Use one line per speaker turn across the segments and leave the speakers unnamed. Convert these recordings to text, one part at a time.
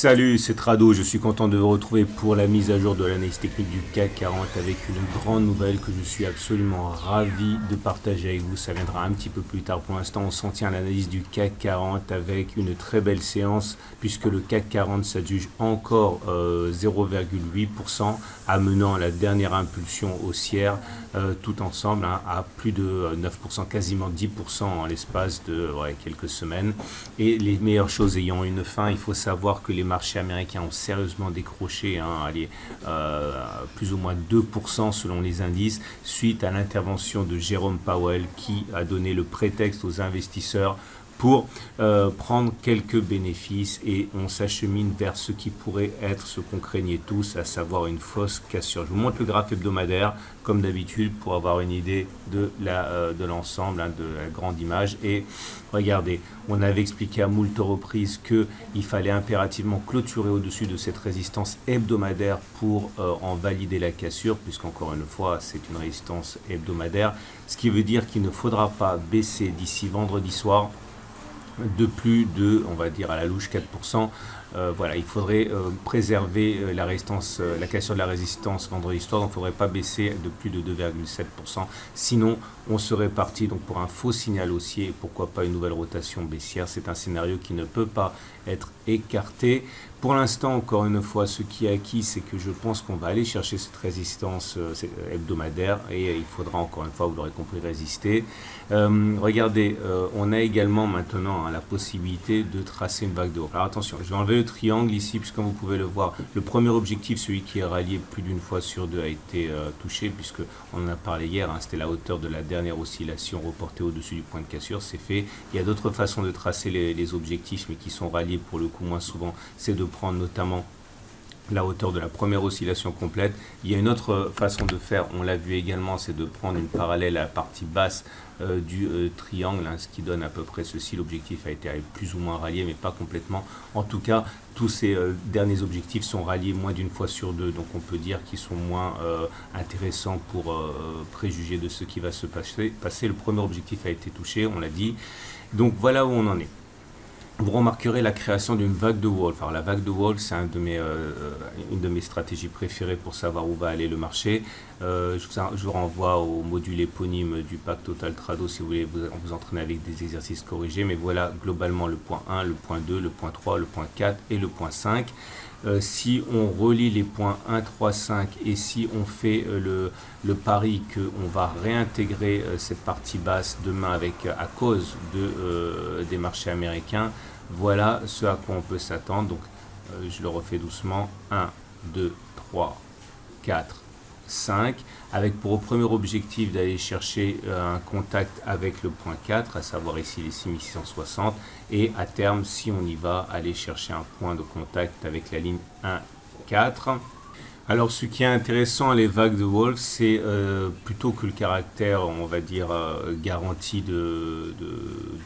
Salut, c'est Trado, je suis content de vous retrouver pour la mise à jour de l'analyse technique du CAC 40 avec une grande nouvelle que je suis absolument ravi de partager avec vous. Ça viendra un petit peu plus tard. Pour l'instant, on s'en tient à l'analyse du CAC 40 avec une très belle séance puisque le CAC 40 s'adjuge encore 0,8%, amenant la dernière impulsion haussière tout ensemble à plus de 9%, quasiment 10% en l'espace de quelques semaines. Et les meilleures choses ayant une fin, il faut savoir que les marchés américains ont sérieusement décroché, plus ou moins 2% selon les indices, suite à l'intervention de Jérôme Powell qui a donné le prétexte aux investisseurs pour prendre quelques bénéfices, et on s'achemine vers ce qui pourrait être ce qu'on craignait tous, à savoir une fausse cassure. Je vous montre le graphe hebdomadaire comme d'habitude pour avoir une idée de l'ensemble, de la grande image. Et regardez, on avait expliqué à moult reprises qu'il fallait impérativement clôturer au-dessus de cette résistance hebdomadaire pour en valider la cassure, puisqu'encore une fois c'est une résistance hebdomadaire, ce qui veut dire qu'il ne faudra pas baisser d'ici vendredi soir de plus de, on va dire à la louche, 4%. Il faudrait préserver la cassure de la résistance vendredi soir, donc il ne faudrait pas baisser de plus de 2,7%. Sinon, on serait parti donc pour un faux signal haussier, pourquoi pas une nouvelle rotation baissière. C'est un scénario qui ne peut pas être écarté. Pour l'instant, encore une fois, ce qui est acquis, c'est que je pense qu'on va aller chercher cette résistance hebdomadaire, et il faudra encore une fois, vous l'aurez compris, résister. Regardez, on a également maintenant la possibilité de tracer une vague de haut. Alors attention, je vais enlever le triangle ici, puisque comme vous pouvez le voir, le premier objectif, celui qui est rallié plus d'une fois sur deux, a été touché, puisque on en a parlé hier, c'était la hauteur de la dernière oscillation reportée au-dessus du point de cassure, c'est fait. Il y a d'autres façons de tracer les objectifs, mais qui sont ralliés pour le coup moins souvent, c'est de prendre notamment la hauteur de la première oscillation complète. Il y a une autre façon de faire, on l'a vu également, c'est de prendre une parallèle à la partie basse du triangle, ce qui donne à peu près ceci. L'objectif a été plus ou moins rallié, mais pas complètement. En tout cas, tous ces derniers objectifs sont ralliés moins d'une fois sur deux, donc on peut dire qu'ils sont moins intéressants pour préjuger de ce qui va se passer. Le premier objectif a été touché, on l'a dit. Donc voilà où on en est. Vous remarquerez la création d'une vague de Wolf. Alors la vague de Wolf, c'est une de mes stratégies préférées pour savoir où va aller le marché. Je vous renvoie au module éponyme du pack Total Trado si vous voulez vous entraîner avec des exercices corrigés. Mais voilà globalement le point 1, le point 2, le point 3, le point 4 et le point 5. Si on relie les points 1, 3, 5 et si on fait le pari qu'on va réintégrer cette partie basse demain à cause des marchés américains, voilà ce à quoi on peut s'attendre. Donc je le refais doucement. 1, 2, 3, 4, 5, avec pour premier objectif d'aller chercher un contact avec le point 4, à savoir ici les 6660, et à terme, si on y va, aller chercher un point de contact avec la ligne 1, 4. Alors ce qui est intéressant à les vagues de Wolf, c'est plutôt que le caractère, on va dire, garanti de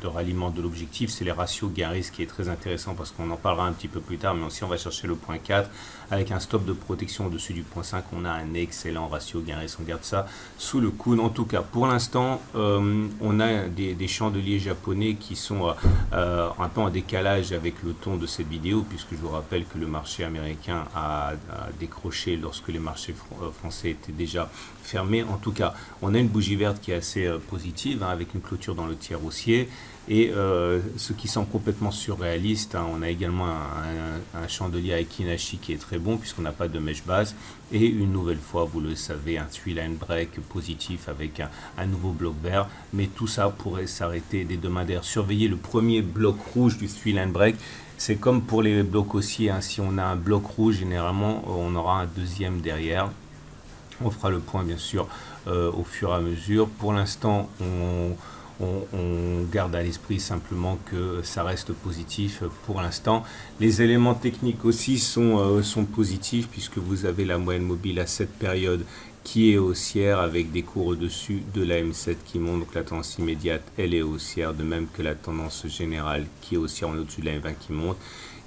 ralliement de l'objectif, c'est les ratios gain-risque qui est très intéressant, parce qu'on en parlera un petit peu plus tard, mais aussi on va chercher le point 4 avec un stop de protection au-dessus du point 5, on a un excellent ratio gain-risque, on garde ça sous le coude. En tout cas, pour l'instant, on a des chandeliers japonais qui sont un peu en décalage avec le ton de cette vidéo, puisque je vous rappelle que le marché américain a décroché lorsque les marchés français étaient déjà fermés. En tout cas, on a une bougie verte qui est assez positive, avec une clôture dans le tiers haussier, et ce qui semble complètement surréaliste, on a également un chandelier avec Kinashi qui est très bon puisqu'on n'a pas de mèche basse, et une nouvelle fois, vous le savez, un three line break positif avec un nouveau bloc vert, mais tout ça pourrait s'arrêter dès demain. D'ailleurs, surveillez le premier bloc rouge du three line break. C'est comme pour les blocs haussiers, si on a un bloc rouge, généralement on aura un deuxième derrière. On fera le point bien sûr au fur et à mesure. Pour l'instant, on garde à l'esprit simplement que ça reste positif pour l'instant. Les éléments techniques aussi sont positifs, puisque vous avez la moyenne mobile à cette période qui est haussière avec des cours au-dessus de la M7 qui monte, donc la tendance immédiate elle est haussière, de même que la tendance générale qui est haussière en au-dessus de la M20 qui monte.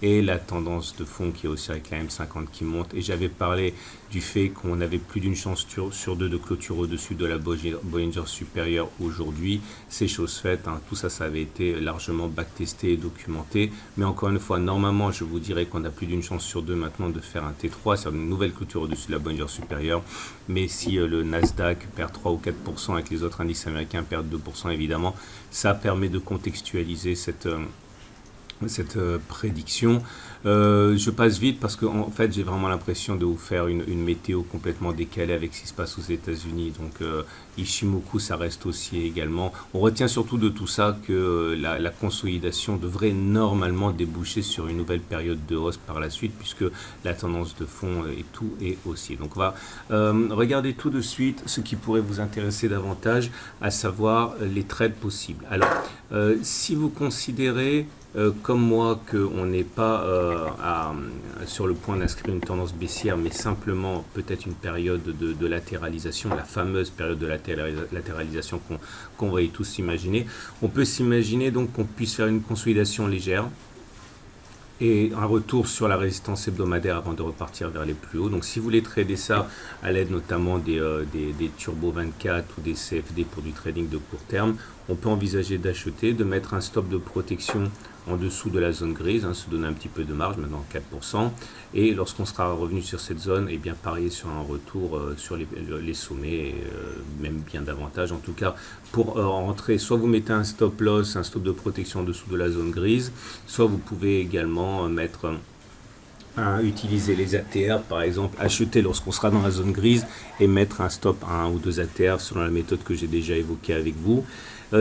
et la tendance de fond qui est aussi avec la M50 qui monte. Et j'avais parlé du fait qu'on avait plus d'une chance sur deux de clôture au-dessus de la Bollinger supérieure aujourd'hui. C'est chose faite, hein. Tout ça, ça avait été largement backtesté et documenté. Mais encore une fois, normalement, je vous dirais qu'on a plus d'une chance sur deux maintenant de faire un T3, c'est-à-dire une nouvelle clôture au-dessus de la Bollinger supérieure. Mais si le Nasdaq perd 3 ou 4% et que les autres indices américains perdent 2%, évidemment, ça permet de contextualiser cette prédiction. Je passe vite parce que en fait j'ai vraiment l'impression de vous faire une météo complètement décalée avec ce qui se passe aux États-Unis. Donc Ichimoku, ça reste aussi également. On retient surtout de tout ça que la consolidation devrait normalement déboucher sur une nouvelle période de hausse par la suite, puisque la tendance de fond et tout est haussier. Donc on va regarder tout de suite ce qui pourrait vous intéresser davantage, à savoir les trades possibles. Alors si vous considérez comme moi qu'on n'est pas sur le point d'inscrire une tendance baissière, mais simplement peut-être une période de latéralisation, la fameuse période de latéralisation qu'on va tous imaginer. On peut s'imaginer donc qu'on puisse faire une consolidation légère et un retour sur la résistance hebdomadaire avant de repartir vers les plus hauts. Donc si vous voulez trader ça à l'aide notamment des Turbo 24 ou des CFD pour du trading de court terme, on peut envisager d'acheter, de mettre un stop de protection en dessous de la zone grise, se donner un petit peu de marge, maintenant 4%, et lorsqu'on sera revenu sur cette zone, et bien parier sur un retour sur les sommets, et, même bien davantage. En tout cas, pour rentrer, soit vous mettez un stop loss, un stop de protection en dessous de la zone grise, soit vous pouvez également mettre utiliser les ATR, par exemple, acheter lorsqu'on sera dans la zone grise et mettre un stop à 1 ou 2 ATR selon la méthode que j'ai déjà évoquée avec vous.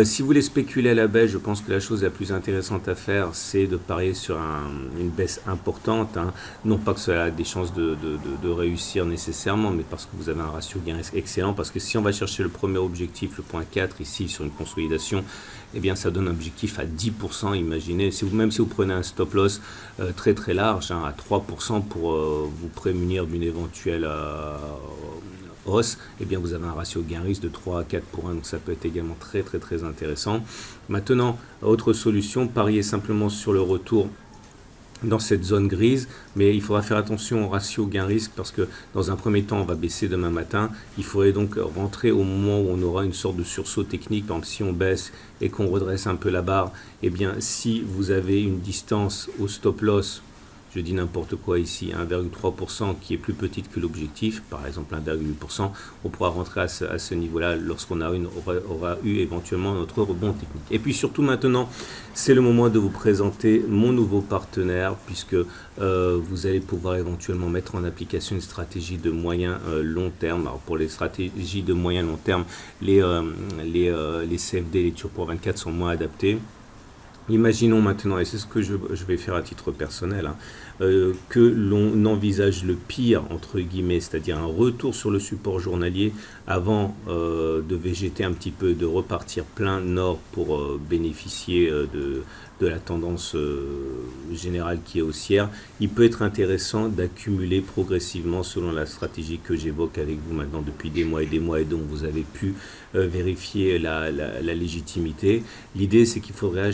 Si vous voulez spéculer à la baisse, je pense que la chose la plus intéressante à faire, c'est de parier sur une baisse importante. Non pas que cela a des chances de réussir nécessairement, mais parce que vous avez un ratio gain excellent. Parce que si on va chercher le premier objectif, le point 4, ici, sur une consolidation, eh bien, ça donne un objectif à 10%. Imaginez, même si vous prenez un stop loss très très large, à 3% pour vous prémunir d'une éventuelle hausse, eh bien vous avez un ratio gain-risque de 3 à 4 pour 1, donc ça peut être également très très très intéressant. Maintenant, autre solution, parier simplement sur le retour dans cette zone grise, mais il faudra faire attention au ratio gain-risque parce que dans un premier temps on va baisser demain matin. Il faudrait donc rentrer au moment où on aura une sorte de sursaut technique. Par exemple, si on baisse et qu'on redresse un peu la barre, eh bien si vous avez une distance au stop loss, je dis n'importe quoi ici, 1,3% qui est plus petite que l'objectif, par exemple 1,8%, on pourra rentrer à ce niveau-là lorsqu'on aura eu éventuellement notre rebond technique. Et puis surtout maintenant, c'est le moment de vous présenter mon nouveau partenaire, puisque vous allez pouvoir éventuellement mettre en application une stratégie de moyen long terme. Alors pour les stratégies de moyen long terme, les CFD, les Turbo 24 sont moins adaptés. Imaginons maintenant, et c'est ce que je vais faire à titre personnel, que l'on envisage le pire, entre guillemets, c'est-à-dire un retour sur le support journalier avant de végéter un petit peu, de repartir plein nord pour bénéficier de la tendance générale qui est haussière. Il peut être intéressant d'accumuler progressivement selon la stratégie que j'évoque avec vous maintenant depuis des mois et dont vous avez pu vérifier la légitimité. L'idée, c'est qu'il faudrait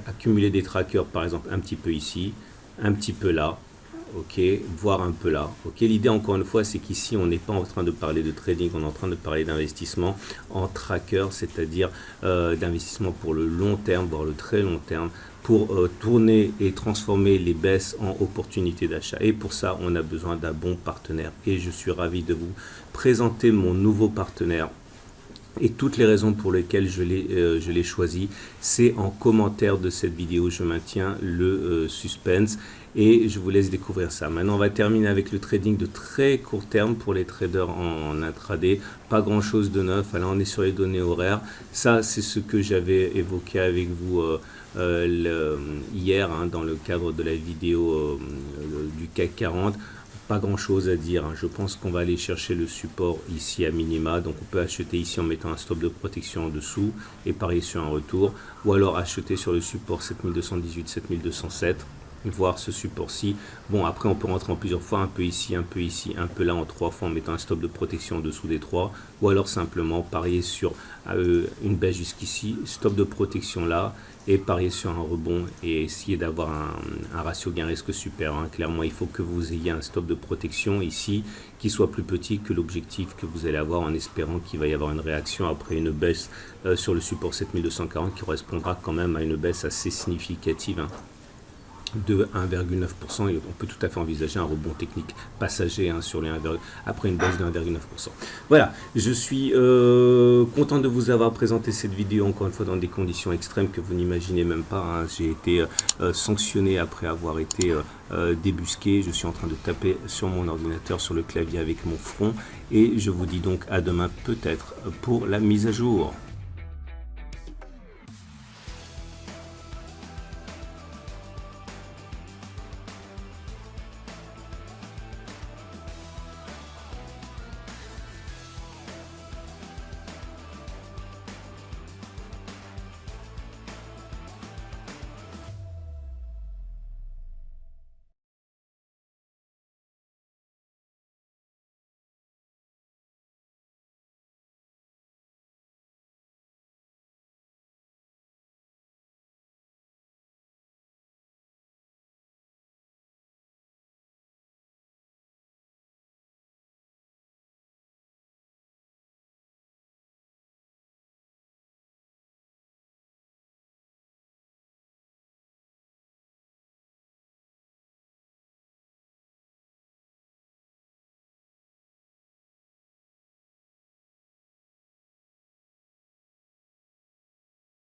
accumuler des trackers, par exemple un petit peu ici, un petit peu là, ok, voire un peu là. Ok, l'idée encore une fois, c'est qu'ici on n'est pas en train de parler de trading, on est en train de parler d'investissement en tracker, c'est-à-dire d'investissement pour le long terme, voire le très long terme, pour tourner et transformer les baisses en opportunités d'achat. Et pour ça, on a besoin d'un bon partenaire. Et je suis ravi de vous présenter mon nouveau partenaire. Et toutes les raisons pour lesquelles je l'ai choisi, c'est en commentaire de cette vidéo. Je maintiens le suspense et je vous laisse découvrir ça. Maintenant, on va terminer avec le trading de très court terme pour les traders en intraday. Pas grand chose de neuf. Là, on est sur les données horaires. Ça, c'est ce que j'avais évoqué avec vous hier dans le cadre de la vidéo du CAC 40. Pas grand chose à dire, je pense qu'on va aller chercher le support ici à minima, donc on peut acheter ici en mettant un stop de protection en dessous et parier sur un retour, ou alors acheter sur le support 7218, 7207 voir ce support-ci. Bon, après on peut rentrer en plusieurs fois, un peu ici, un peu ici, un peu là, en 3 fois en mettant un stop de protection en dessous des 3, ou alors simplement parier sur une baisse jusqu'ici, stop de protection là, et parier sur un rebond et essayer d'avoir un ratio gain-risque super. Clairement, il faut que vous ayez un stop de protection ici qui soit plus petit que l'objectif que vous allez avoir, en espérant qu'il va y avoir une réaction après une baisse sur le support 7240 qui correspondra quand même à une baisse assez significative de 1,9%, et on peut tout à fait envisager un rebond technique passager sur les après une baisse de 1,9%. Voilà, je suis content de vous avoir présenté cette vidéo encore une fois dans des conditions extrêmes que vous n'imaginez même pas. J'ai été sanctionné après avoir été débusqué. Je suis en train de taper sur mon ordinateur, sur le clavier avec mon front, et je vous dis donc à demain peut-être pour la mise à jour.